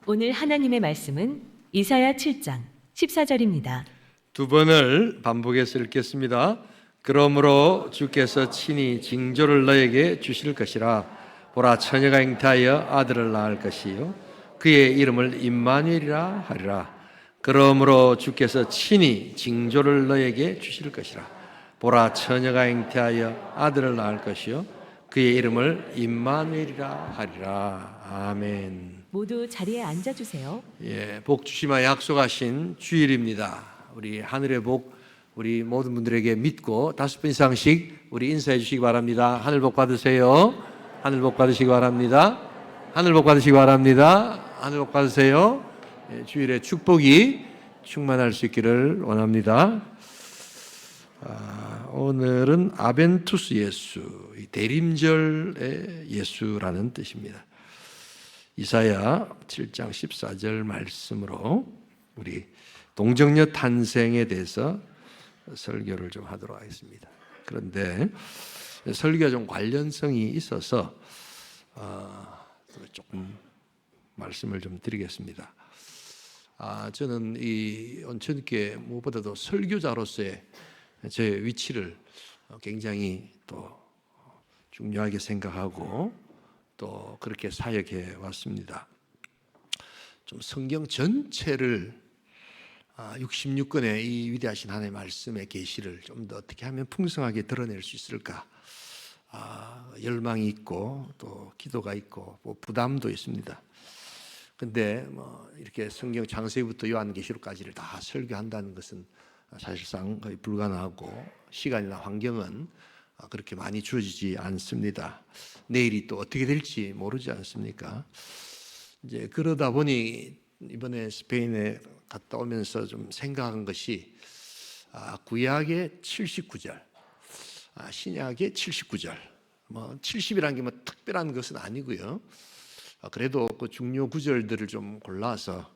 오늘 하나님의 말씀은 이사야 7장 14절입니다. 두 번을 반복해서 읽겠습니다. 그러므로 주께서 친히 징조를 너에게 주실 것이라. 보라, 처녀가 잉태하여 아들을 낳을 것이요 그의 이름을 임마누엘이라 하리라. 그러므로 주께서 친히 징조를 너에게 주실 것이라. 보라, 처녀가 잉태하여 아들을 낳을 것이요 그의 이름을 임마누엘이라 하리라. 아멘. 모두 자리에 앉아주세요. 복 주시마 약속하신 주일입니다. 우리 하늘의 복 우리 모든 분들에게 믿고 5분 이상씩 우리 인사해 주시기 바랍니다. 하늘 복 받으세요. 하늘 복 받으시기 바랍니다. 하늘 복 받으시기 바랍니다. 하늘 복 받으세요. 주일의 축복이 충만할 수 있기를 원합니다. 오늘은 아벤투스 예수, 대림절의 예수라는 뜻입니다. 이사야 7장 14절 말씀으로 우리 동정녀 탄생에 대해서 설교를 좀 하도록 하겠습니다. 그런데 설교가 좀 관련성이 있어서 조금 말씀을 좀 드리겠습니다. 저는 이 온천교회 무엇보다도 설교자로서의 제 위치를 굉장히 또 중요하게 생각하고 또 그렇게 사역해 왔습니다. 좀 성경 전체를 66권의 이 위대하신 하나님의 말씀의 계시를 좀 더 어떻게 하면 풍성하게 드러낼 수 있을까? 열망이 있고 또 기도가 있고 뭐 부담도 있습니다. 근데 이렇게 성경 창세기부터 요한계시록까지를 다 설교한다는 것은 사실상 거의 불가능하고 시간이나 환경은 그렇게 많이 주어지지 않습니다. 내일이 또 어떻게 될지 모르지 않습니까? 이제 그러다 보니 이번에 스페인에 갔다 오면서 좀 생각한 것이 구약의 79절, 신약의 79절. 70이라는 게 특별한 것은 아니고요. 그래도 그 중요 구절들을 좀 골라서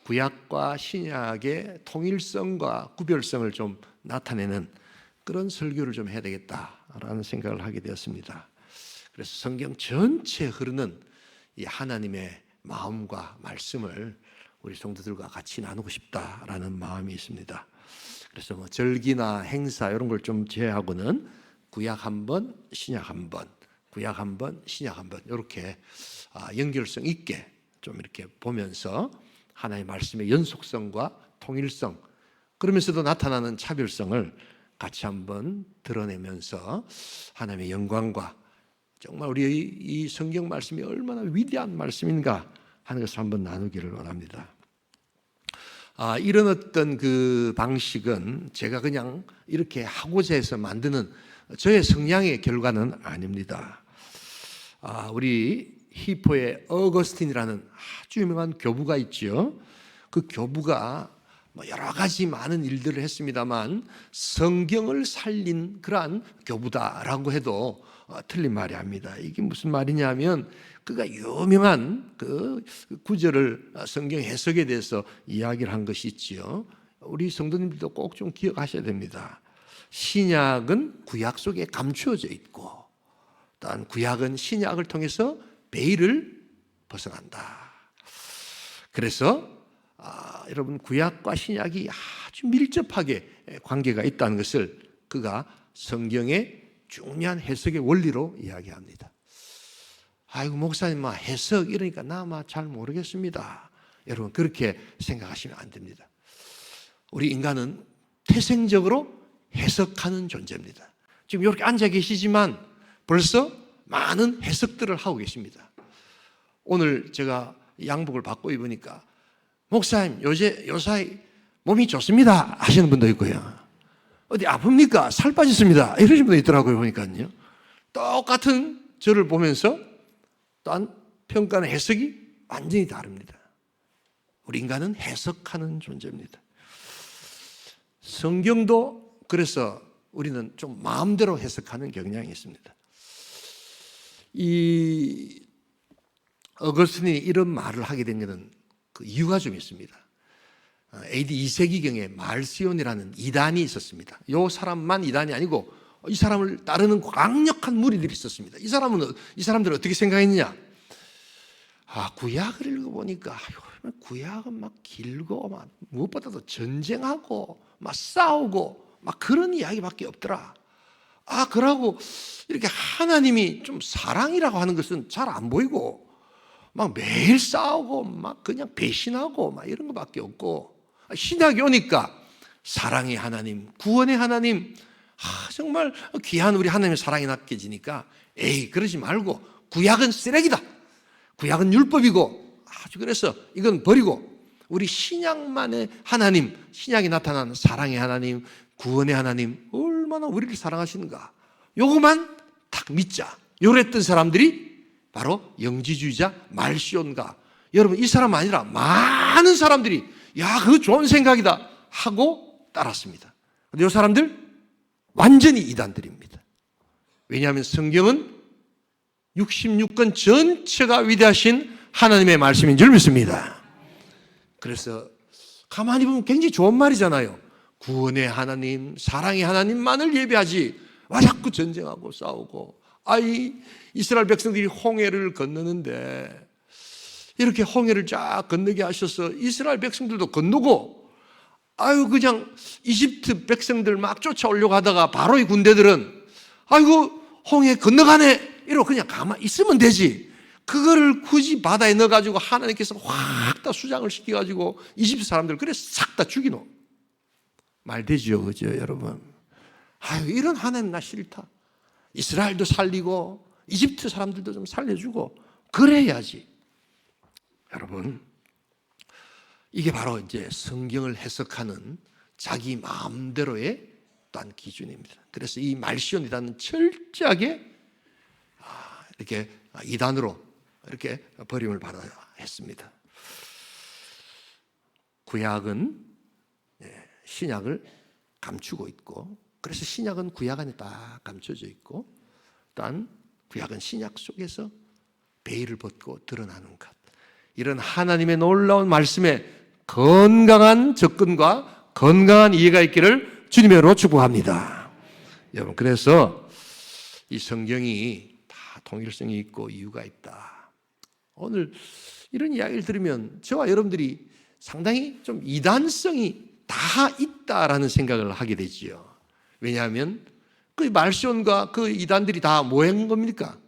구약과 신약의 통일성과 구별성을 좀 나타내는 그런 설교를 좀 해야 되겠다라는 생각을 하게 되었습니다. 그래서 성경 전체에 흐르는 이 하나님의 마음과 말씀을 우리 성도들과 같이 나누고 싶다라는 마음이 있습니다. 그래서 절기나 행사 이런 걸 좀 제외하고는 구약 한 번, 신약 한 번, 구약 한 번, 신약 한 번 이렇게 연결성 있게 좀 이렇게 보면서 하나님의 말씀의 연속성과 통일성 그러면서도 나타나는 차별성을 같이 한번 드러내면서 하나님의 영광과 정말 우리 이 성경 말씀이 얼마나 위대한 말씀인가 하는 것을 한번 나누기를 원합니다. 이런 어떤 그 방식은 제가 그냥 이렇게 하고자 해서 만드는 저의 성향의 결과는 아닙니다. 우리 히포의 어거스틴이라는 아주 유명한 교부가 있죠. 그 교부가 여러 가지 많은 일들을 했습니다만 성경을 살린 그러한 교부다라고 해도 틀린 말이 아닙니다. 이게 무슨 말이냐면 그가 유명한 그 구절을 성경 해석에 대해서 이야기를 한 것이 있지요. 우리 성도님들도 꼭 좀 기억하셔야 됩니다. 신약은 구약 속에 감추어져 있고 또한 구약은 신약을 통해서 베일을 벗어난다. 그래서 여러분 구약과 신약이 아주 밀접하게 관계가 있다는 것을 그가 성경의 중요한 해석의 원리로 이야기합니다. 아이고 목사님 해석 이러니까 나 잘 모르겠습니다. 여러분 그렇게 생각하시면 안 됩니다. 우리 인간은 태생적으로 해석하는 존재입니다. 지금 이렇게 앉아 계시지만 벌써 많은 해석들을 하고 계십니다. 오늘 제가 양복을 바꿔 입으니까 목사님 요사이 몸이 좋습니다 하시는 분도 있고요. 어디 아픕니까? 살 빠졌습니다 이러신 분도 있더라고요. 보니까요. 똑같은 저를 보면서 또한 평가는 해석이 완전히 다릅니다. 우리 인간은 해석하는 존재입니다. 성경도 그래서 우리는 좀 마음대로 해석하는 경향이 있습니다. 이 어거스틴이 이런 말을 하게 된 것은 그 이유가 좀 있습니다. AD 2세기경에 말시온이라는 이단이 있었습니다. 이 사람만 이단이 아니고 이 사람을 따르는 강력한 무리들이 있었습니다. 이 사람들은 어떻게 생각했느냐? 구약을 읽어보니까 구약은 막 길고 막 무엇보다도 전쟁하고 막 싸우고 막 그런 이야기밖에 없더라. 그러고 이렇게 하나님이 좀 사랑이라고 하는 것은 잘 안 보이고 막 매일 싸우고 막 그냥 배신하고 막 이런 것밖에 없고, 신약이 오니까 사랑의 하나님, 구원의 하나님, 정말 귀한 우리 하나님의 사랑이 느껴지니까 그러지 말고 구약은 쓰레기다, 구약은 율법이고 그래서 이건 버리고 우리 신약만의 하나님, 신약이 나타나는 사랑의 하나님, 구원의 하나님, 얼마나 우리를 사랑하시는가, 요거만 딱 믿자. 요랬던 사람들이 바로 영지주의자 말시온가. 여러분, 이 사람 아니라 많은 사람들이 그거 좋은 생각이다 하고 따랐습니다. 근데 이 사람들 완전히 이단들입니다. 왜냐하면 성경은 66권 전체가 위대하신 하나님의 말씀인 줄 믿습니다. 그래서 가만히 보면 굉장히 좋은 말이잖아요. 구원의 하나님, 사랑의 하나님만을 예배하지 왜 자꾸 전쟁하고 싸우고. 이스라엘 백성들이 홍해를 건너는데 이렇게 홍해를 쫙 건너게 하셔서 이스라엘 백성들도 건너고, 그냥 이집트 백성들 막 쫓아오려고 하다가 바로의 군대들은 홍해 건너가네 이러고 그냥 가만히 있으면 되지. 그거를 굳이 바다에 넣어가지고 하나님께서 확 다 수장을 시켜가지고 이집트 사람들 그래 싹 다 죽이노. 말 되죠, 그죠, 여러분? 이런 하나님 나 싫다. 이스라엘도 살리고 이집트 사람들도 좀 살려주고 그래야지. 여러분, 이게 바로 이제 성경을 해석하는 자기 마음대로의 또한 기준입니다. 그래서 이 말시온이라는 철저하게 이렇게 이단으로 이렇게 버림을 받아야 했습니다. 구약은 신약을 감추고 있고, 그래서 신약은 구약 안에 딱 감춰져 있고, 또한 구약은 신약 속에서 베일을 벗고 드러나는 것. 이런 하나님의 놀라운 말씀에 건강한 접근과 건강한 이해가 있기를 주님의 이름으로 축복합니다. 여러분, 그래서 이 성경이 다 통일성이 있고 이유가 있다. 오늘 이런 이야기를 들으면 저와 여러분들이 상당히 좀 이단성이 다 있다라는 생각을 하게 되지요. 왜냐하면 그 말시온과 그 이단들이 다 뭐 한 겁니까?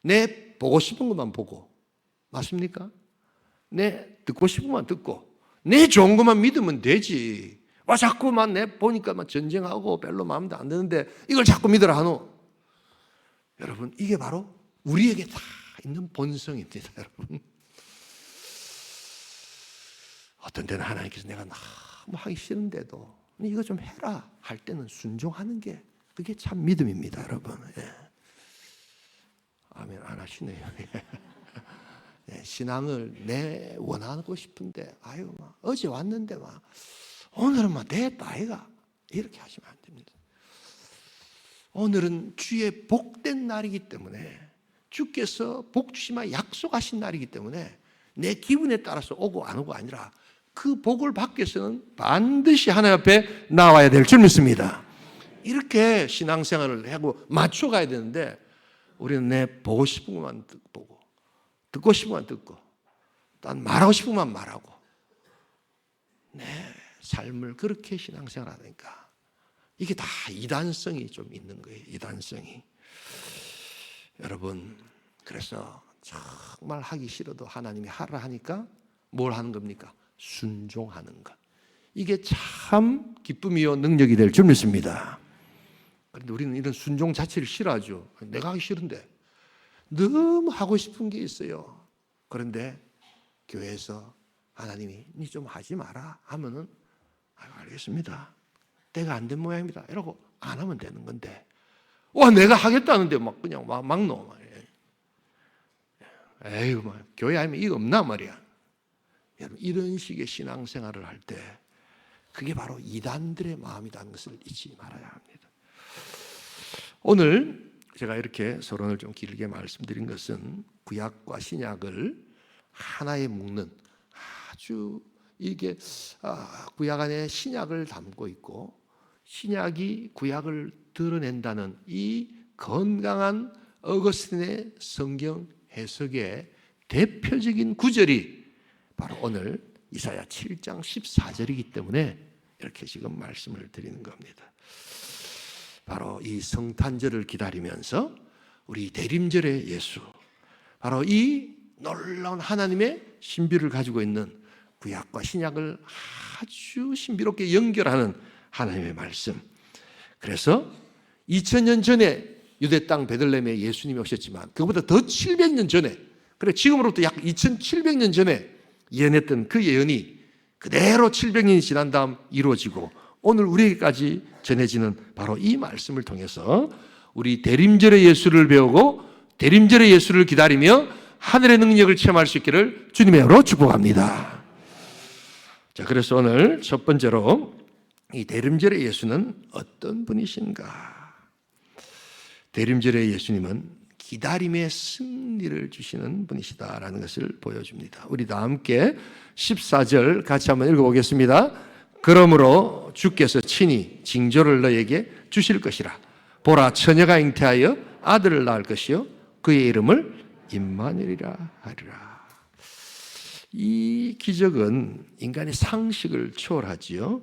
내 보고 싶은 것만 보고, 맞습니까? 내 듣고 싶은 것만 듣고, 내 좋은 것만 믿으면 되지. 자꾸만 내 보니까 막 전쟁하고 별로 마음도 안 드는데 이걸 자꾸 믿으라 하노. 여러분, 이게 바로 우리에게 다 있는 본성입니다, 여러분. 어떤 때는 하나님께서 내가 너무 하기 싫은데도 이거 좀 해라 할 때는 순종하는 게 그게 참 믿음입니다, 여러분. 아멘 안 하시네요. 신앙을 내 원하고 싶은데 어제 왔는데 오늘은 됐다 아이가 이렇게 하시면 안 됩니다. 오늘은 주의 복된 날이기 때문에, 주께서 복 주시마 약속하신 날이기 때문에 내 기분에 따라서 오고 안 오고 아니라 그 복을 받기 위해서는 반드시 하나님 앞에 나와야 될 줄 믿습니다. 이렇게 신앙생활을 하고 맞춰가야 되는데, 우리는 내 보고 싶은 것만 보고, 듣고 싶은 것만 듣고, 난 말하고 싶은 것만 말하고, 내 삶을 그렇게 신앙생활 하니까 이게 다 이단성이 좀 있는 거예요. 이단성이. 여러분, 그래서 정말 하기 싫어도 하나님이 하라 하니까 뭘 하는 겁니까? 순종하는 것. 이게 참 기쁨이요 능력이 될 줄 믿습니다. 그런데 우리는 이런 순종 자체를 싫어하죠. 내가 하기 싫은데 너무 하고 싶은 게 있어요. 그런데 교회에서 하나님이 니 좀 하지 마라 하면은 알겠습니다. 때가 안 된 모양입니다. 이러고 안 하면 되는 건데, 내가 하겠다는데 그냥 막 넣어. 교회 아니면 이거 없나 말이야. 여러분, 이런 식의 신앙생활을 할 때 그게 바로 이단들의 마음이라는 것을 잊지 말아야 합니다. 오늘 제가 이렇게 서론을 좀 길게 말씀드린 것은 구약과 신약을 하나에 묶는, 아주 이게 구약 안에 신약을 담고 있고 신약이 구약을 드러낸다는 이 건강한 어거스틴의 성경 해석의 대표적인 구절이 바로 오늘 이사야 7장 14절이기 때문에 이렇게 지금 말씀을 드리는 겁니다. 바로 이 성탄절을 기다리면서 우리 대림절의 예수, 바로 이 놀라운 하나님의 신비를 가지고 있는 구약과 신약을 아주 신비롭게 연결하는 하나님의 말씀. 그래서 2000년 전에 유대 땅 베들레헴에 예수님이 오셨지만 그보다 더 700년 전에, 그래 지금으로부터 약 2700년 전에 예언했던 그 예언이 그대로 700년이 지난 다음 이루어지고 오늘 우리에게까지 전해지는 바로 이 말씀을 통해서 우리 대림절의 예수를 배우고 대림절의 예수를 기다리며 하늘의 능력을 체험할 수 있기를 주님의 이름으로 축복합니다. 자, 그래서 오늘 첫 번째로 이 대림절의 예수는 어떤 분이신가? 대림절의 예수님은 기다림의 승리를 주시는 분이시다라는 것을 보여줍니다. 우리 다 함께 14절 같이 한번 읽어보겠습니다. 그러므로 주께서 친히 징조를 너에게 주실 것이라. 보라, 처녀가 잉태하여 아들을 낳을 것이요 그의 이름을 임마누엘이라 하리라. 이 기적은 인간의 상식을 초월하지요.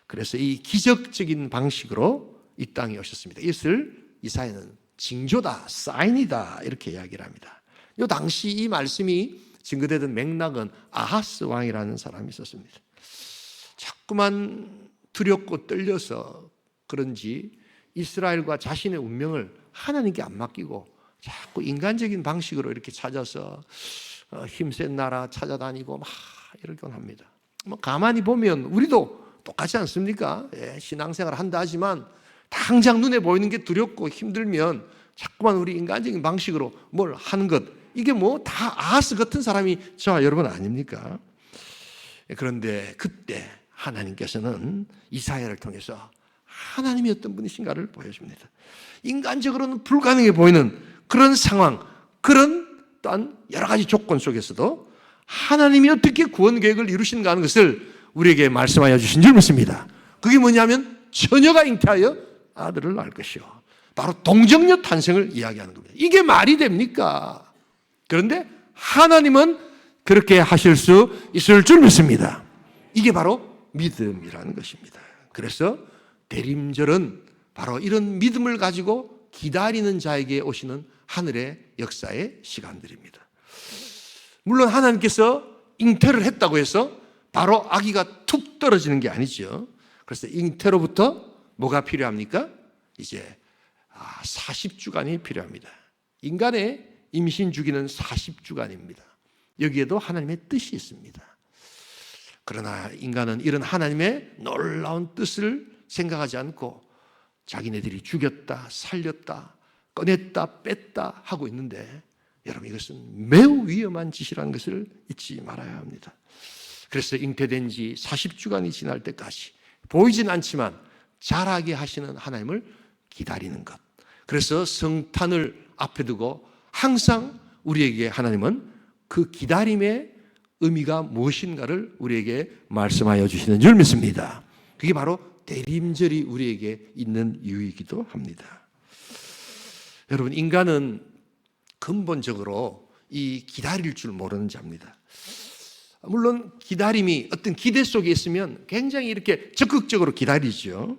그래서 이 기적적인 방식으로 이 땅에 오셨습니다. 이것을 이사야는 징조다, 사인이다 이렇게 이야기를 합니다. 이 당시 이 말씀이 증거되던 맥락은 아하스 왕이라는 사람이 있었습니다. 자꾸만 두렵고 떨려서 그런지 이스라엘과 자신의 운명을 하나님께 안 맡기고 자꾸 인간적인 방식으로 이렇게 찾아서 힘센 나라 찾아다니고 막 이러곤 합니다. 뭐 가만히 보면 우리도 똑같지 않습니까? 예, 신앙생활 한다 하지만 당장 눈에 보이는 게 두렵고 힘들면 자꾸만 우리 인간적인 방식으로 뭘 하는 것, 이게 뭐 다 아하스 같은 사람이 저와 여러분 아닙니까? 그런데 그때 하나님께서는 이사야를 통해서 하나님이 어떤 분이신가를 보여줍니다. 인간적으로는 불가능해 보이는 그런 상황, 그런 또한 여러 가지 조건 속에서도 하나님이 어떻게 구원 계획을 이루시는가 하는 것을 우리에게 말씀하여 주신 줄 믿습니다. 그게 뭐냐면 처녀가 잉태하여 아들을 낳을 것이요. 바로 동정녀 탄생을 이야기하는 겁니다. 이게 말이 됩니까? 그런데 하나님은 그렇게 하실 수 있을 줄 믿습니다. 이게 바로 믿음이라는 것입니다. 그래서 대림절은 바로 이런 믿음을 가지고 기다리는 자에게 오시는 하늘의 역사의 시간들입니다. 물론 하나님께서 잉태를 했다고 해서 바로 아기가 툭 떨어지는 게 아니죠. 그래서 잉태로부터 뭐가 필요합니까? 이제 40주간이 필요합니다. 인간의 임신 주기는 40주간입니다. 여기에도 하나님의 뜻이 있습니다. 그러나 인간은 이런 하나님의 놀라운 뜻을 생각하지 않고 자기네들이 죽였다, 살렸다, 꺼냈다, 뺐다 하고 있는데 여러분 이것은 매우 위험한 짓이라는 것을 잊지 말아야 합니다. 그래서 잉태된 지 40주간이 지날 때까지 보이진 않지만 자라게 하시는 하나님을 기다리는 것. 그래서 성탄을 앞에 두고 항상 우리에게 하나님은 그 기다림의 의미가 무엇인가를 우리에게 말씀하여 주시는 줄 믿습니다. 그게 바로 대림절이 우리에게 있는 이유이기도 합니다. 여러분 인간은 근본적으로 이 기다릴 줄 모르는 자입니다. 물론 기다림이 어떤 기대 속에 있으면 굉장히 이렇게 적극적으로 기다리죠.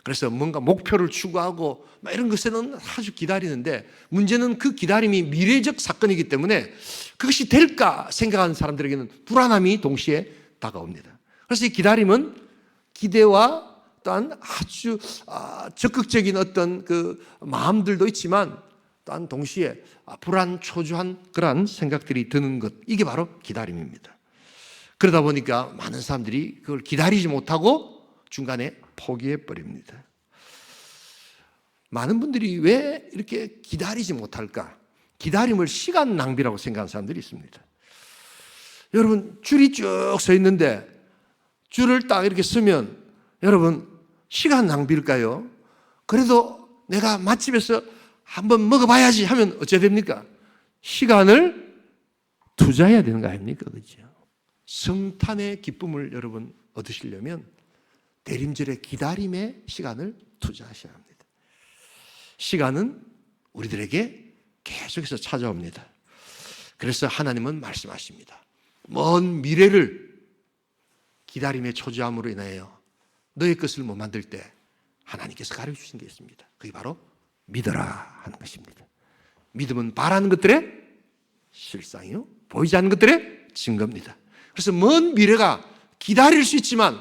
그래서 뭔가 목표를 추구하고 이런 것에는 아주 기다리는데 문제는 그 기다림이 미래적 사건이기 때문에 그것이 될까 생각하는 사람들에게는 불안함이 동시에 다가옵니다. 그래서 이 기다림은 기대와 또한 아주 적극적인 어떤 그 마음들도 있지만 또한 동시에 불안 초조한 그러한 생각들이 드는 것, 이게 바로 기다림입니다. 그러다 보니까 많은 사람들이 그걸 기다리지 못하고 중간에 포기해 버립니다. 많은 분들이 왜 이렇게 기다리지 못할까? 기다림을 시간 낭비라고 생각하는 사람들이 있습니다. 여러분 줄이 쭉 서 있는데 줄을 딱 이렇게 서면 여러분 시간 낭비일까요? 그래도 내가 맛집에서 한번 먹어봐야지 하면 어째 됩니까? 시간을 투자해야 되는 거 아닙니까? 그렇죠? 성탄의 기쁨을 여러분 얻으시려면 대림절의 기다림의 시간을 투자하셔야 합니다. 시간은 우리들에게 계속해서 찾아옵니다. 그래서 하나님은 말씀하십니다. 먼 미래를 기다림의 초조함으로 인하여 너의 것을 못 만들 때 하나님께서 가르쳐주신 게 있습니다. 그게 바로 믿어라 하는 것입니다. 믿음은 바라는 것들의 실상이요, 보이지 않는 것들의 증거입니다. 그래서 먼 미래가 기다릴 수 있지만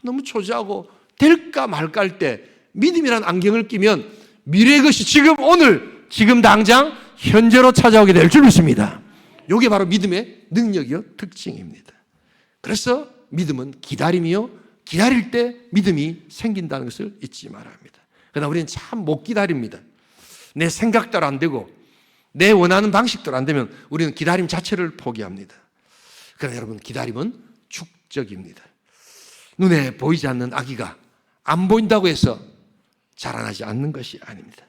너무 초조하고 될까 말까 할 때 믿음이라는 안경을 끼면 미래의 것이 지금 오늘 지금 당장 현재로 찾아오게 될 줄 믿습니다. 이게 바로 믿음의 능력이요 특징입니다. 그래서 믿음은 기다림이요, 기다릴 때 믿음이 생긴다는 것을 잊지 말아야 합니다. 그러나 우리는 참 못 기다립니다. 내 생각대로 안 되고 내 원하는 방식대로 안 되면 우리는 기다림 자체를 포기합니다. 그러나 여러분, 기다림은 축적입니다. 눈에 보이지 않는 아기가 안 보인다고 해서 자라나지 않는 것이 아닙니다.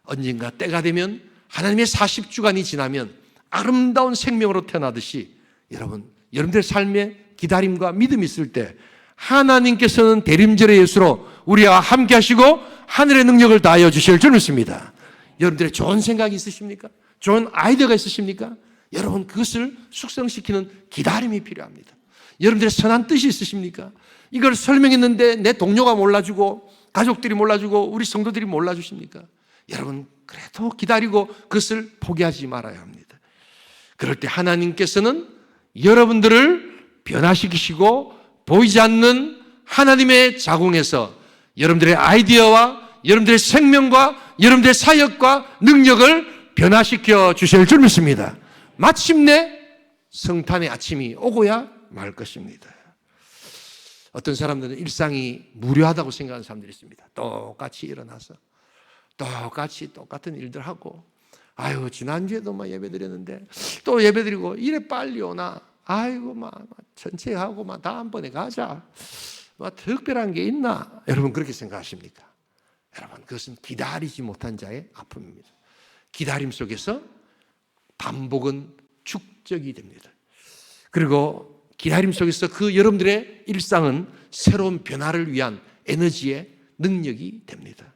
언젠가 때가 되면 하나님의 40주간이 지나면 아름다운 생명으로 태어나듯이 여러분들의 삶에 기다림과 믿음이 있을 때 하나님께서는 대림절의 예수로 우리와 함께 하시고 하늘의 능력을 다하여 주실 줄 믿습니다. 여러분들의 좋은 생각이 있으십니까? 좋은 아이디어가 있으십니까? 여러분, 그것을 숙성시키는 기다림이 필요합니다. 여러분들의 선한 뜻이 있으십니까? 이걸 설명했는데 내 동료가 몰라주고 가족들이 몰라주고 우리 성도들이 몰라주십니까? 여러분, 그래도 기다리고 그것을 포기하지 말아야 합니다. 그럴 때 하나님께서는 여러분들을 변화시키시고 보이지 않는 하나님의 자궁에서 여러분들의 아이디어와 여러분들의 생명과 여러분들의 사역과 능력을 변화시켜 주실 줄 믿습니다. 마침내 성탄의 아침이 오고야 말 것입니다. 어떤 사람들은 일상이 무료하다고 생각하는 사람들이 있습니다. 똑같이 일어나서 똑같은 일들 하고, 지난주에도 예배 드렸는데 또 예배 드리고 이래 빨리 오나, 천천히 하고 다음번에 가자, 특별한 게 있나? 여러분, 그렇게 생각하십니까? 여러분, 그것은 기다리지 못한 자의 아픔입니다. 기다림 속에서 반복은 축적이 됩니다. 그리고 기다림 속에서 여러분들의 일상은 새로운 변화를 위한 에너지의 능력이 됩니다.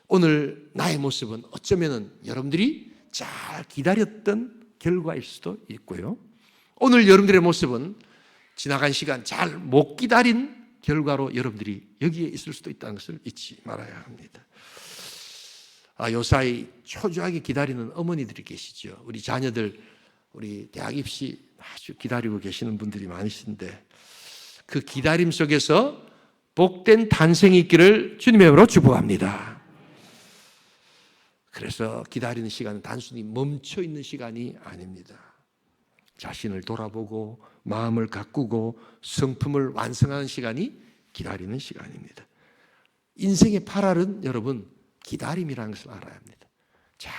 오늘 나의 모습은 어쩌면 여러분들이 잘 기다렸던 결과일 수도 있고요, 오늘 여러분들의 모습은 지나간 시간 잘 못 기다린 결과로 여러분들이 여기에 있을 수도 있다는 것을 잊지 말아야 합니다. 요사이 초조하게 기다리는 어머니들이 계시죠. 우리 자녀들, 우리 대학 입시 아주 기다리고 계시는 분들이 많으신데 그 기다림 속에서 복된 탄생이 있기를 주님의 이름으로 축복합니다. 그래서 기다리는 시간은 단순히 멈춰 있는 시간이 아닙니다. 자신을 돌아보고 마음을 가꾸고 성품을 완성하는 시간이 기다리는 시간입니다. 인생의 8알은 여러분 기다림이라는 것을 알아야 합니다. 잘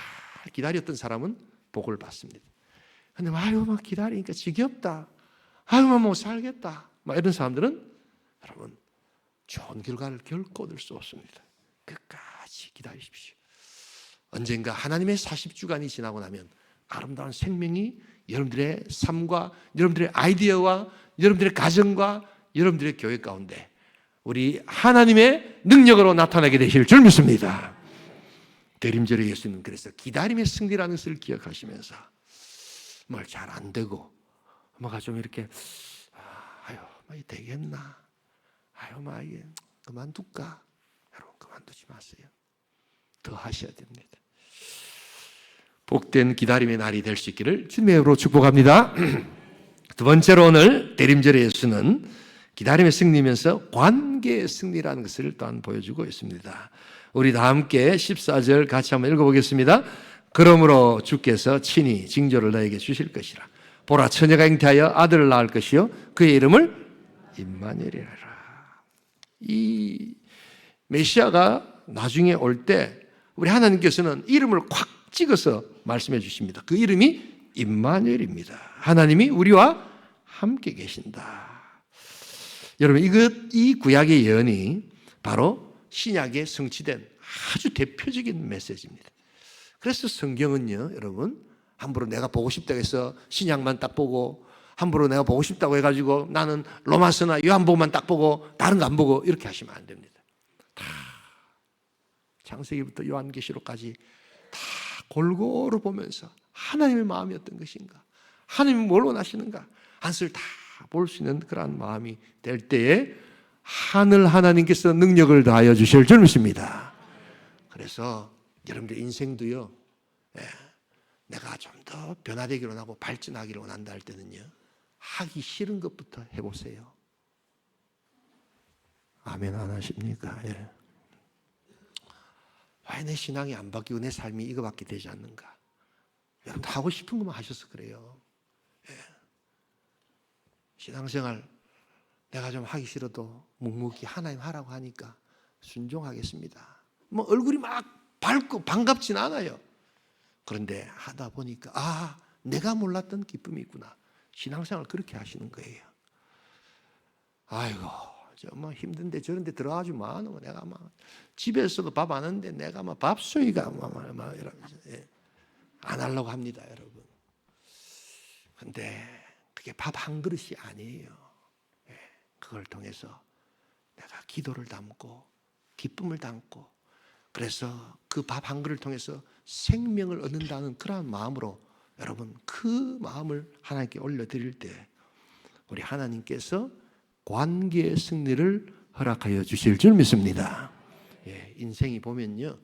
기다렸던 사람은 복을 받습니다. 근데 기다리니까 지겹다, 못 살겠다, 이런 사람들은 여러분 좋은 결과를 결코 얻을 수 없습니다. 끝까지 기다리십시오. 언젠가 하나님의 40주간이 지나고 나면 아름다운 생명이 여러분들의 삶과 여러분들의 아이디어와 여러분들의 가정과 여러분들의 교회 가운데 우리 하나님의 능력으로 나타나게 되실 줄 믿습니다. 대림절의 예수님은 그래서 기다림의 승리라는 것을 기억하시면서 뭘 잘 안 되고 뭐가 좀 이렇게 되겠나, 이게 그만둘까? 여러분, 그만두지 마세요. 더 하셔야 됩니다. 복된 기다림의 날이 될 수 있기를 주님의 이름으로 축복합니다. 두 번째로 오늘 대림절의 예수는 기다림의 승리면서 관계의 승리라는 것을 또한 보여주고 있습니다. 우리 다 함께 14절 같이 한번 읽어보겠습니다. 그러므로 주께서 친히 징조를 너에게 주실 것이라. 보라, 처녀가 잉태하여 아들을 낳을 것이요 그의 이름을 임마누엘이라. 이 메시아가 나중에 올 때 우리 하나님께서는 이름을 콱 찍어서 말씀해 주십니다. 그 이름이 임마누엘입니다. 하나님이 우리와 함께 계신다. 여러분, 이 구약의 예언이 바로 신약에 성취된 아주 대표적인 메시지입니다. 그래서 성경은요, 여러분, 함부로 내가 보고 싶다고 해서 신약만 딱 보고, 함부로 내가 보고 싶다고 해가지고 나는 로마서나 요한복음만 딱 보고 다른 거 안 보고 이렇게 하시면 안 됩니다. 다 창세기부터 요한계시록까지 다 골고루 보면서 하나님의 마음이 어떤 것인가, 하나님이 뭘 원하시는가, 한술 다 볼 수 있는 그러한 마음이 될 때에 하늘 하나님께서 능력을 다하여 주실 줄 믿습니다. 그래서 여러분들 인생도요, 내가 좀 더 변화되기를 원하고 발전하기를 원한다 할 때는요, 하기 싫은 것부터 해보세요. 아멘 안 하십니까? 예. 왜 내 신앙이 안 바뀌고 내 삶이 이거밖에 되지 않는가? 여러분 하고 싶은 것만 하셔서 그래요. 예. 신앙생활 내가 좀 하기 싫어도 묵묵히 하나님 하라고 하니까 순종하겠습니다. 뭐 얼굴이 막 밝고 반갑진 않아요. 그런데 하다 보니까 내가 몰랐던 기쁨이 있구나. 신앙생활 그렇게 하시는 거예요. 아이고 정말 힘든데 저런 데 들어가지만 내가 막 집에서도 밥 안 하는데 내가 막 밥수위가 막 이러면서 안 하려고 합니다, 여러분. 근데 그게 밥 한 그릇이 아니에요. 그걸 통해서 내가 기도를 담고 기쁨을 담고, 그래서 그 밥 한 그릇을 통해서 생명을 얻는다는 그러한 마음으로 여러분 그 마음을 하나님께 올려드릴 때 우리 하나님께서 관계의 승리를 허락하여 주실 줄 믿습니다. 인생이 보면요,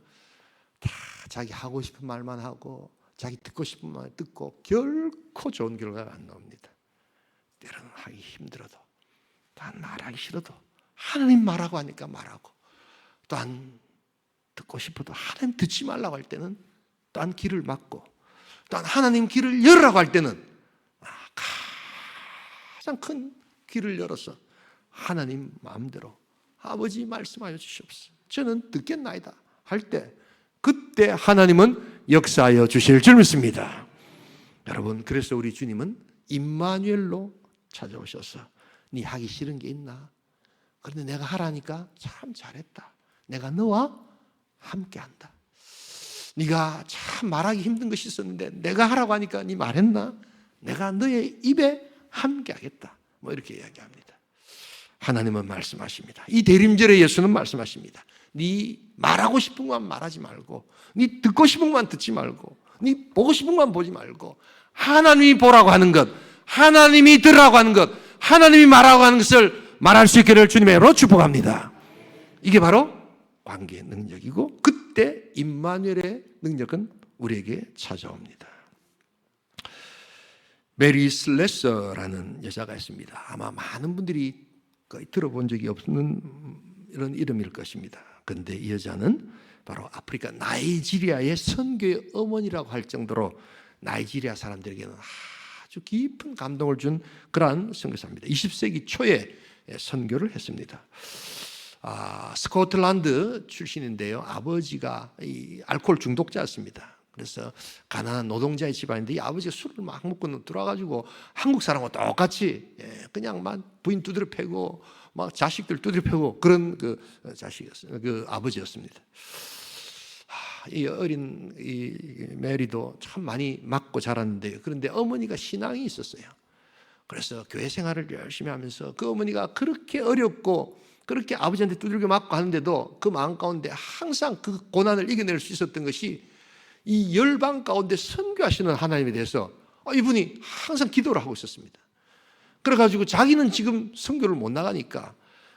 다 자기 하고 싶은 말만 하고 자기 듣고 싶은 말 듣고 결코 좋은 결과가 안 나옵니다. 때로는 하기 힘들어도, 또한 말하기 싫어도 하나님 말하고 하니까 말하고, 또한 듣고 싶어도 하나님 듣지 말라고 할 때는 또한 길을 막고, 또한 하나님 길을 열으라고 할 때는 가장 큰 길을 열어서 하나님 마음대로 아버지 말씀하여 주시옵소서, 저는 듣겠나이다 할 때 그때 하나님은 역사하여 주실 줄 믿습니다. 여러분 그래서 우리 주님은 임마누엘로 찾아오셔서 네 하기 싫은 게 있나? 그런데 내가 하라니까 참 잘했다. 내가 너와 함께한다. 네가 참 말하기 힘든 것이 있었는데 내가 하라고 하니까 네 말했나? 내가 너의 입에 함께하겠다. 뭐 이렇게 이야기합니다. 하나님은 말씀하십니다. 이 대림절에 예수는 말씀하십니다. 네 말하고 싶은 것만 말하지 말고, 네 듣고 싶은 것만 듣지 말고, 네 보고 싶은 것만 보지 말고, 하나님이 보라고 하는 것, 하나님이 들으라고 하는 것, 하나님이 말하고 하는 것을 말할 수 있기를 주님의 이름으로 축복합니다. 이게 바로 관계의 능력이고, 그때 임마누엘의 능력은 우리에게 찾아옵니다. 메리 슬래서라는 여자가 있습니다. 아마 많은 분들이 거의 들어본 적이 없는 이런 이름일 것입니다. 그런데 이 여자는 바로 아프리카 나이지리아의 선교의 어머니라고 할 정도로 나이지리아 사람들에게는 아주 깊은 감동을 준 그러한 선교사입니다. 20세기 초에 선교를 했습니다. 스코틀랜드 출신인데요, 아버지가 이 알코올 중독자였습니다. 그래서 가난한 노동자의 집안인데 이 아버지가 술을 막 먹고 들어와가지고 한국 사람과 똑같이 그냥 막 부인 두드려 패고 막 자식들 두드려 패고 그런 그 자식이었어요. 그 아버지였습니다. 이 어린 이 메리도 참 많이 맞고 자랐는데요. 그런데 어머니가 신앙이 있었어요. 그래서 교회 생활을 열심히 하면서 그 어머니가 그렇게 어렵고 그렇게 아버지한테 두들겨 맞고 하는데도 그 마음 가운데 항상 그 고난을 이겨낼 수 있었던 것이 이 열방 가운데 선교하시는 하나님에 대해서 이분이 항상 기도를 하고 있었습니다. 그래가지고 자기는 지금 선교를 못 나가니까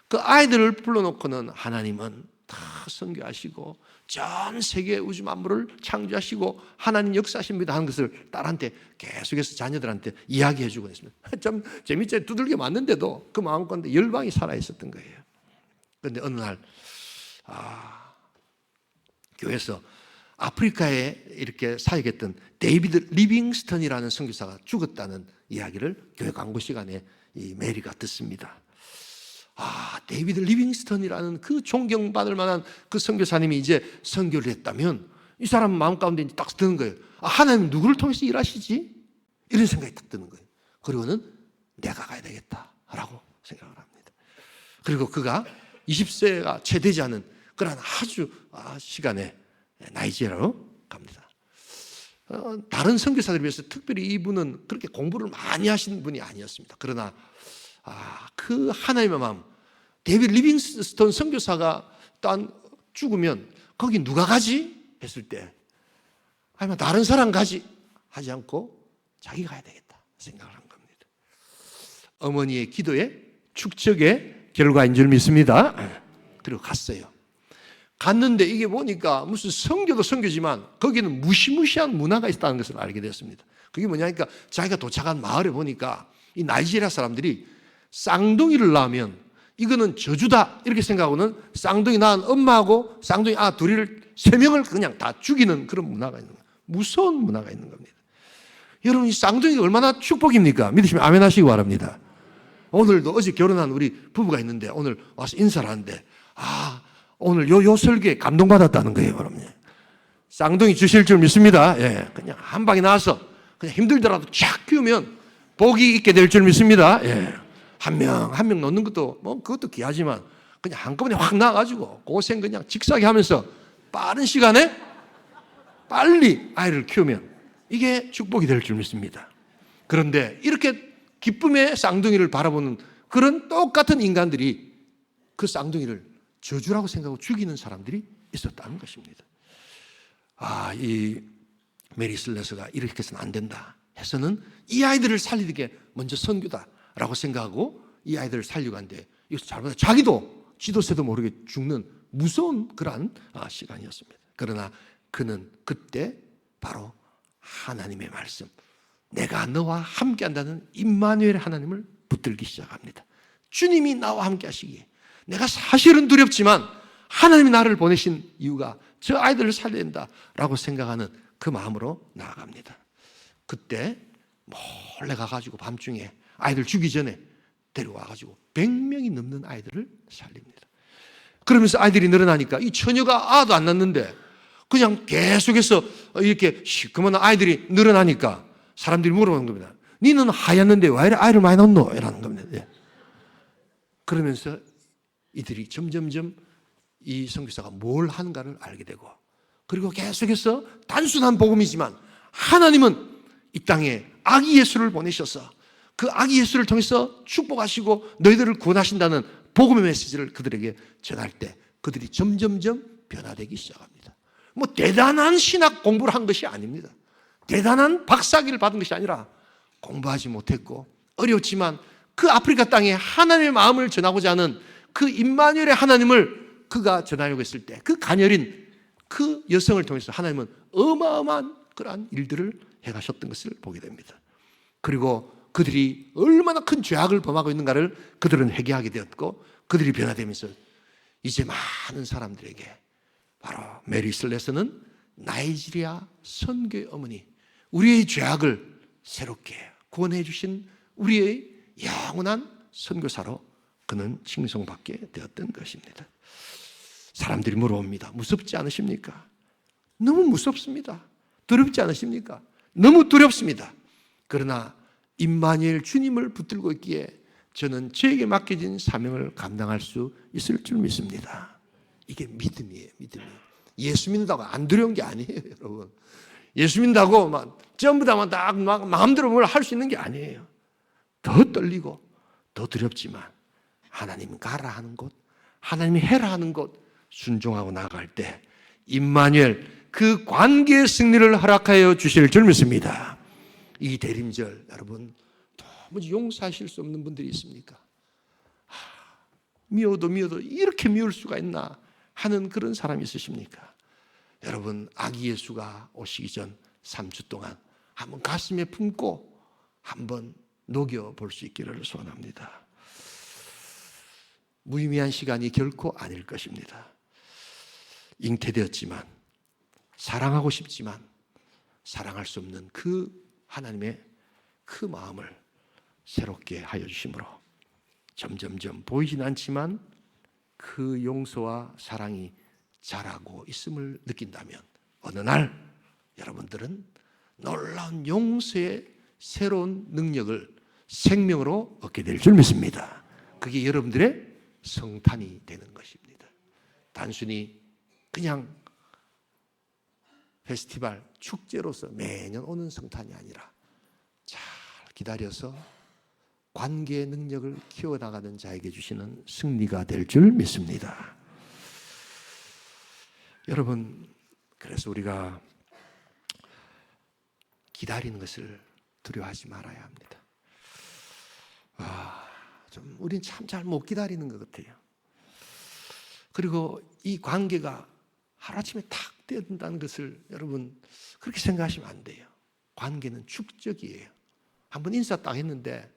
그 아이들을 불러놓고는 하나님은 다 선교하시고 전 세계 우주 만물을 창조하시고 하나님 역사하십니다 하는 것을 딸한테 계속해서 자녀들한테 이야기해 주고 있습니다. 참 재밌죠. 두들겨 맞는데도 그 마음 가운데 열방이 살아있었던 거예요. 그런데 어느 날 교회에서 아프리카에 이렇게 사역했던 데이비드 리빙스턴이라는 선교사가 죽었다는 이야기를 교회 광고 시간에 이 메리가 듣습니다. 데이비드 리빙스턴이라는 그 존경받을 만한 그 선교사님이 이제 선교를 했다면 이 사람 마음 가운데 딱 드는 거예요. 하나님 누구를 통해서 일하시지? 이런 생각이 딱 드는 거예요. 그리고는 내가 가야 되겠다라고 생각을 합니다. 그리고 그가 20세가 채 되지 않은 그런 아주 시간에 나이지리아로 갑니다. 다른 선교사들에 비해서 특별히 이분은 그렇게 공부를 많이 하신 분이 아니었습니다. 그러나 그 하나님의 마음, 데이비드 리빙스턴 선교사가 또 죽으면 거기 누가 가지? 했을 때 아니면 다른 사람 가지? 하지 않고 자기가 해야 되겠다 생각을 한 겁니다. 어머니의 기도의 축적의 결과인 줄 믿습니다. 그리고 갔어요. 갔는데 이게 보니까 무슨 선교도 선교지만 거기는 무시무시한 문화가 있다는 것을 알게 되었습니다. 그게 뭐냐니까 자기가 도착한 마을에 보니까 이 나이지리아 사람들이 쌍둥이를 낳으면 이거는 저주다 이렇게 생각하고는 쌍둥이 낳은 엄마하고 쌍둥이 둘이를 3명을 그냥 다 죽이는 그런 문화가 있는 거예요. 무서운 문화가 있는 겁니다. 여러분, 이 쌍둥이가 얼마나 축복입니까? 믿으시면 아멘 하시기 바랍니다. 오늘도 어제 결혼한 우리 부부가 있는데 오늘 와서 인사를 하는데 오늘 요 설교에 감동받았다는 거예요, 여러분. 쌍둥이 주실 줄 믿습니다. 예, 그냥 한 방에 나와서 그냥 힘들더라도 쫙 키우면 복이 있게 될 줄 믿습니다. 예. 한 명 놓는 것도 그것도 귀하지만 그냥 한꺼번에 확 나와가지고 고생 그냥 직사게 하면서 빠른 시간에 빨리 아이를 키우면 이게 축복이 될 줄 믿습니다. 그런데 이렇게 기쁨의 쌍둥이를 바라보는 그런 똑같은 인간들이 그 쌍둥이를 저주라고 생각하고 죽이는 사람들이 있었다는 것입니다. 이 메리 슬레서가 이렇게 해서는 안 된다 해서는 이 아이들을 살리는 게 먼저 선교다라고 생각하고 이 아이들을 살리고 하는데 이것을 잘못해서 자기도 지도새도 모르게 죽는 무서운 그러한 시간이었습니다. 그러나 그는 그때 바로 하나님의 말씀, 내가 너와 함께 한다는 임마누엘 하나님을 붙들기 시작합니다. 주님이 나와 함께 하시기에 내가 사실은 두렵지만 하나님이 나를 보내신 이유가 저 아이들을 살려야 된다라고 생각하는 그 마음으로 나아갑니다. 그때 몰래 가가지고 밤중에 아이들 죽기 전에 데려와가지고 100명이 넘는 아이들을 살립니다. 그러면서 아이들이 늘어나니까 이 처녀가 아도 안 낳는데 그냥 계속해서 이렇게 시커먼 아이들이 늘어나니까 사람들이 물어보는 겁니다. 니는 하얗는데 왜 이래 아이를 많이 낳노? 이라는 겁니다. 예. 그러면서 이들이 점점점 이 선교사가 뭘 하는가를 알게 되고 그리고 계속해서 단순한 복음이지만 하나님은 이 땅에 아기 예수를 보내셔서 그 아기 예수를 통해서 축복하시고 너희들을 구원하신다는 복음의 메시지를 그들에게 전할 때 그들이 점점점 변화되기 시작합니다. 대단한 신학 공부를 한 것이 아닙니다. 대단한 박사학위를 받은 것이 아니라 공부하지 못했고 어렵지만 그 아프리카 땅에 하나님의 마음을 전하고자 하는 그 임마누엘의 하나님을 그가 전하려고 했을 때 그 가녀린 그 여성을 통해서 하나님은 어마어마한 그러한 일들을 행하셨던 것을 보게 됩니다. 그리고 그들이 얼마나 큰 죄악을 범하고 있는가를 그들은 회개하게 되었고 그들이 변화되면서 이제 많은 사람들에게 바로 메리 슬레서는 나이지리아 선교의 어머니, 우리의 죄악을 새롭게 구원해 주신 우리의 영원한 선교사로 그는 칭송받게 되었던 것입니다. 사람들이 물어봅니다. 무섭지 않으십니까? 너무 무섭습니다. 두렵지 않으십니까? 너무 두렵습니다. 그러나 임마누엘 주님을 붙들고 있기에 저는 저에게 맡겨진 사명을 감당할 수 있을 줄 믿습니다. 이게 믿음이에요. 믿음이에요. 예수 믿는다고 안 두려운 게 아니에요, 여러분. 예수 믿는다고 전부 다 마음대로 뭘 할 수 있는 게 아니에요. 더 떨리고 더 두렵지만 하나님 가라 하는 곳, 하나님이 해라 하는 곳 순종하고 나아갈 때 임마누엘 그 관계의 승리를 허락하여 주실 줄 믿습니다. 이 대림절 여러분 도무지 용서하실 수 없는 분들이 있습니까? 미워도 이렇게 미울 수가 있나 하는 그런 사람이 있으십니까? 여러분 아기 예수가 오시기 전 3주 동안 한번 가슴에 품고 한번 녹여볼 수 있기를 소원합니다. 무의미한 시간이 결코 아닐 것입니다. 잉태되었지만 사랑하고 싶지만 사랑할 수 없는 그 하나님의 그 마음을 새롭게 하여 주심으로 점점점 보이진 않지만 그 용서와 사랑이 자라고 있음을 느낀다면 어느 날 여러분들은 놀라운 용서의 새로운 능력을 생명으로 얻게 될 줄 믿습니다. 그게 여러분들의 성탄이 되는 것입니다. 단순히 그냥 페스티벌, 축제로서 매년 오는 성탄이 아니라 잘 기다려서 관계의 능력을 키워나가는 자에게 주시는 승리가 될 줄 믿습니다. 여러분, 그래서 우리가 기다리는 것을 두려워하지 말아야 합니다. 좀 우리는 참 잘 못 기다리는 것 같아요. 그리고 이 관계가 하루아침에 탁 떼어든다는 것을 여러분 그렇게 생각하시면 안 돼요. 관계는 축적이에요. 한번 인사 딱 했는데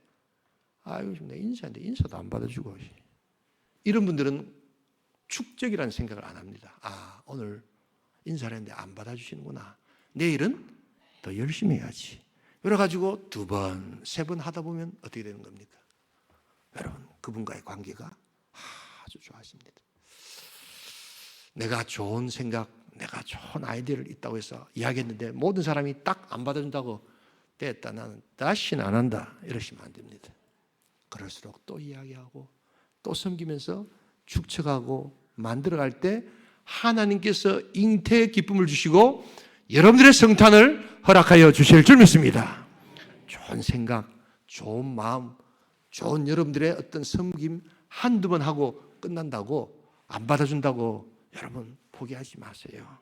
요즘 내 인사인데 인사도 안 받아주고, 이런 분들은 축적이라는 생각을 안 합니다. 오늘 인사를 했는데 안 받아주시는구나, 내일은 더 열심히 해야지. 그래가지고 2번, 3번 하다 보면 어떻게 되는 겁니까? 여러분, 그분과의 관계가 아주 좋아집니다. 내가 좋은 생각, 내가 좋은 아이디어를 있다고 해서 이야기했는데 모든 사람이 딱 안 받아준다고 됐다, 나는 다시는 안 한다, 이러시면 안 됩니다. 그럴수록 또 이야기하고 또 섬기면서 축적하고 만들어갈 때 하나님께서 잉태의 기쁨을 주시고 여러분들의 성탄을 허락하여 주실 줄 믿습니다. 좋은 생각, 좋은 마음, 좋은 여러분들의 어떤 섬김 한두 번 하고 끝난다고, 안 받아준다고 여러분 포기하지 마세요.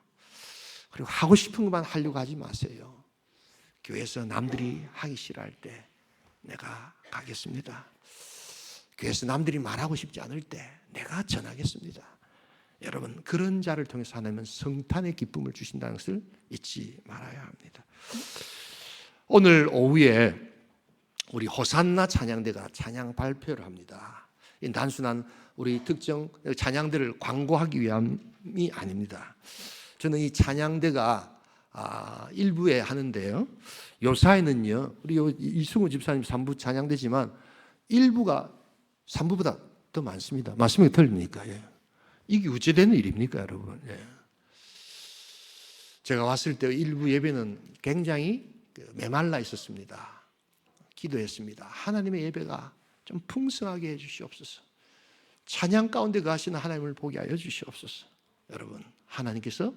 그리고 하고 싶은 것만 하려고 하지 마세요. 교회에서 남들이 하기 싫어할 때 내가 가겠습니다. 교회에서 남들이 말하고 싶지 않을 때 내가 전하겠습니다. 여러분, 그런 자를 통해서 하나님은 성탄의 기쁨을 주신다는 것을 잊지 말아야 합니다. 오늘 오후에 우리 호산나 찬양대가 찬양 발표를 합니다. 이 단순한 우리 특정 찬양들을 광고하기 위함이 아닙니다. 저는 이 찬양대가 일부에 하는데요, 요사에는요, 우리 이승우 집사님 3부 찬양대지만 일부가 3부보다 더 많습니다. 맞습니까? 틀립니까? 예. 이게 우째되는 일입니까, 여러분? 예. 제가 왔을 때 일부 예배는 굉장히 메말라 있었습니다. 기도했습니다. 하나님의 예배가 좀 풍성하게 해주시옵소서. 찬양 가운데 거하시는 하나님을 보게 하여 주시옵소서. 여러분, 하나님께서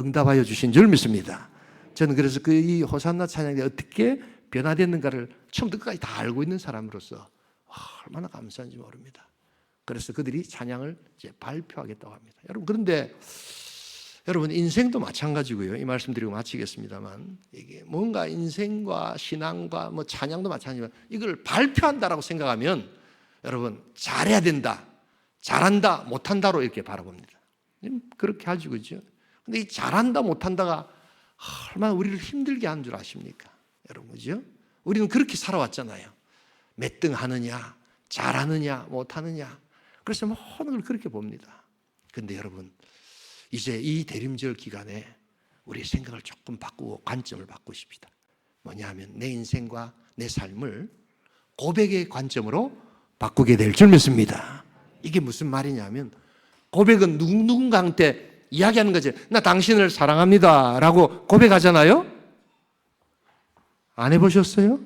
응답하여 주신 줄 믿습니다. 저는 그래서 이 호산나 찬양이 어떻게 변화됐는가를 처음부터 끝까지 다 알고 있는 사람으로서 얼마나 감사한지 모릅니다. 그래서 그들이 찬양을 이제 발표하겠다고 합니다. 여러분, 그런데 여러분, 인생도 마찬가지고요. 이 말씀 드리고 마치겠습니다만, 이게 뭔가 인생과 신앙과 뭐 찬양도 마찬가지지만 이걸 발표한다라고 생각하면 여러분, 잘해야 된다, 잘한다, 못한다로 이렇게 바라봅니다. 그렇게 하죠, 그죠? 근데 이 잘한다, 못한다가 얼마나 우리를 힘들게 하는 줄 아십니까? 여러분, 그죠? 우리는 그렇게 살아왔잖아요. 몇 등 하느냐, 잘하느냐, 못하느냐. 그래서 모든 걸 그렇게 봅니다. 근데 여러분, 이제 이 대림절 기간에 우리의 생각을 조금 바꾸고 관점을 바꾸십시다. 뭐냐 하면 내 인생과 내 삶을 고백의 관점으로 바꾸게 될 줄 믿습니다. 이게 무슨 말이냐면, 고백은 누군가한테 이야기하는 거죠. 나 당신을 사랑합니다 라고 고백하잖아요. 안 해보셨어요?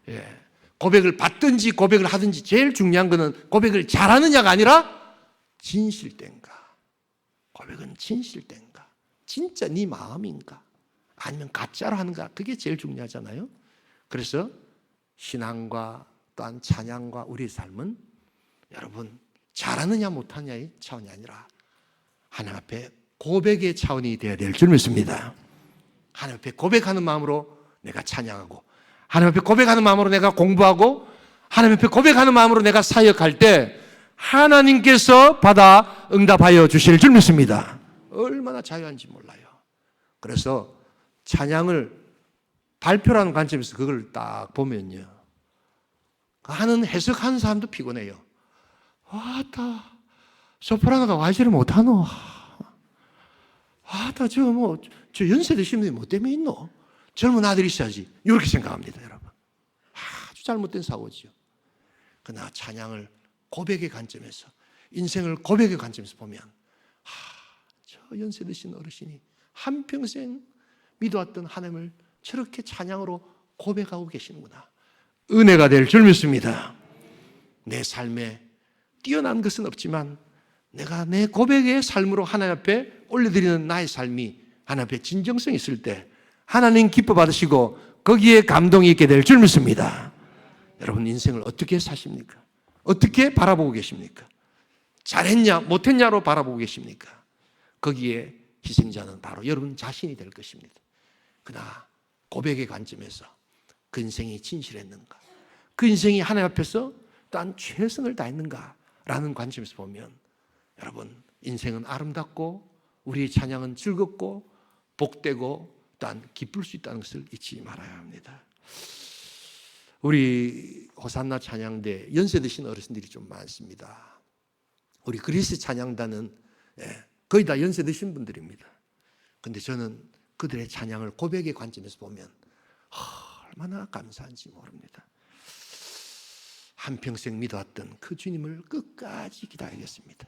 예. 고백을 받든지 고백을 하든지 제일 중요한 거는 고백을 잘하느냐가 아니라 진실된가. 고백은 진실된가, 진짜 네 마음인가, 아니면 가짜로 하는가, 그게 제일 중요하잖아요. 그래서 신앙과 또한 찬양과 우리의 삶은 여러분 잘하느냐 못하느냐의 차원이 아니라 하나님 앞에 고백의 차원이 되어야 될 줄 믿습니다. 하나님 앞에 고백하는 마음으로 내가 찬양하고, 하나님 앞에 고백하는 마음으로 내가 공부하고, 하나님 앞에 고백하는 마음으로 내가 사역할 때 하나님께서 받아 응답하여 주실 줄 믿습니다. 얼마나 자유한지 몰라요. 그래서 찬양을 발표라는 관점에서 그걸 딱 보면요, 하는 해석하는 사람도 피곤해요. 다 소프라노가 와이즈를 못하노. 저 연세 드신 분이 뭐 때문에 있노? 젊은 아들이 있어야지. 이렇게 생각합니다, 여러분. 아주 잘못된 사고지요. 그러나 찬양을 고백의 관점에서, 인생을 고백의 관점에서 보면 저 연세 드신 어르신이 한평생 믿어왔던 하나님을 저렇게 찬양으로 고백하고 계시는구나. 은혜가 될 줄 믿습니다. 내 삶에 뛰어난 것은 없지만 내가 내 고백의 삶으로 하나님 앞에 올려드리는 나의 삶이 하나님 앞에 진정성이 있을 때 하나님 기뻐 받으시고 거기에 감동이 있게 될 줄 믿습니다. 여러분, 인생을 어떻게 사십니까? 어떻게 바라보고 계십니까? 잘했냐 못했냐로 바라보고 계십니까? 거기에 희생자는 바로 여러분 자신이 될 것입니다. 그러나 고백의 관점에서 그 인생이 진실했는가, 그 인생이 하나님 앞에서 또한 최선을 다했는가라는 관점에서 보면 여러분, 인생은 아름답고 우리의 찬양은 즐겁고 복되고 또한 기쁠 수 있다는 것을 잊지 말아야 합니다. 우리 호산나 찬양대 연세 드신 어르신들이 좀 많습니다. 우리 그리스 찬양단은 거의 다 연세 드신 분들입니다. 그런데 저는 그들의 찬양을 고백의 관점에서 보면 얼마나 감사한지 모릅니다. 한평생 믿어왔던 그 주님을 끝까지 기다리겠습니다.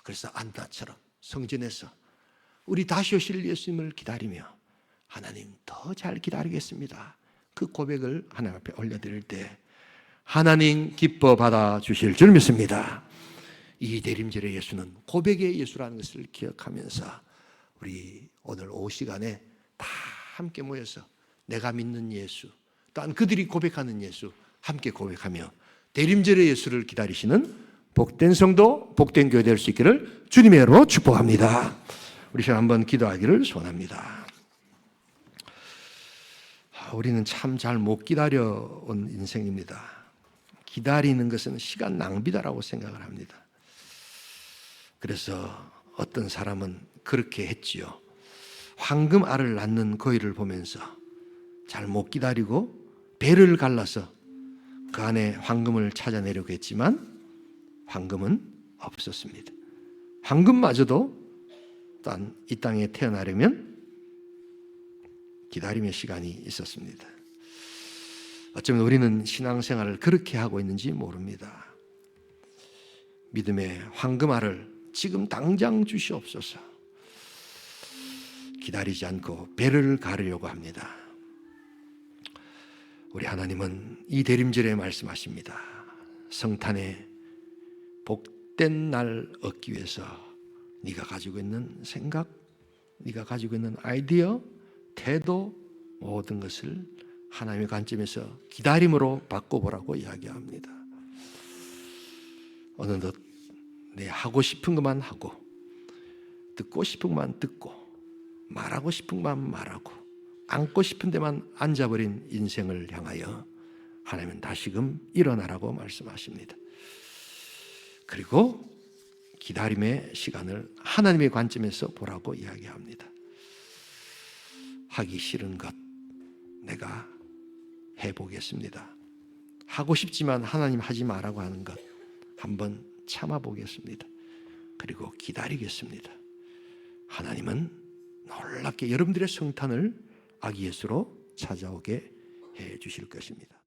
그래서 안나처럼 성전에서 우리 다시 오실 예수님을 기다리며 하나님 더 잘 기다리겠습니다, 그 고백을 하나님 앞에 올려드릴 때 하나님 기뻐 받아주실 줄 믿습니다. 이 대림절의 예수는 고백의 예수라는 것을 기억하면서 우리 오늘 오후 시간에 다 함께 모여서 내가 믿는 예수, 또한 그들이 고백하는 예수 함께 고백하며 대림절의 예수를 기다리시는 복된 성도, 복된 교회 될 수 있기를 주님의 이름으로 축복합니다. 우리 시간 한번 기도하기를 소원합니다. 우리는 참 잘 못 기다려온 인생입니다. 기다리는 것은 시간 낭비다라고 생각을 합니다. 그래서 어떤 사람은 그렇게 했지요. 황금 알을 낳는 거위를 보면서 잘 못 기다리고 배를 갈라서 그 안에 황금을 찾아내려고 했지만 황금은 없었습니다. 황금마저도 또한 이 땅에 태어나려면 기다림의 시간이 있었습니다. 어쩌면 우리는 신앙생활을 그렇게 하고 있는지 모릅니다. 믿음의 황금알을 지금 당장 주시옵소서. 기다리지 않고 배를 가르려고 합니다. 우리 하나님은 이 대림절에 말씀하십니다. 성탄의 복된 날 얻기 위해서 네가 가지고 있는 생각, 네가 가지고 있는 아이디어, 태도, 모든 것을 하나님의 관점에서 기다림으로 바꿔보라고 이야기합니다. 어느덧 내 하고 싶은 것만 하고 듣고 싶은 것만 듣고 말하고 싶은 것만 말하고 앉고 싶은 데만 앉아버린 인생을 향하여 하나님은 다시금 일어나라고 말씀하십니다. 그리고 기다림의 시간을 하나님의 관점에서 보라고 이야기합니다. 하기 싫은 것 내가 해보겠습니다. 하고 싶지만 하나님 하지 마라고 하는 것 한번 참아보겠습니다. 그리고 기다리겠습니다. 하나님은 놀랍게 여러분들의 성탄을 아기 예수로 찾아오게 해 주실 것입니다.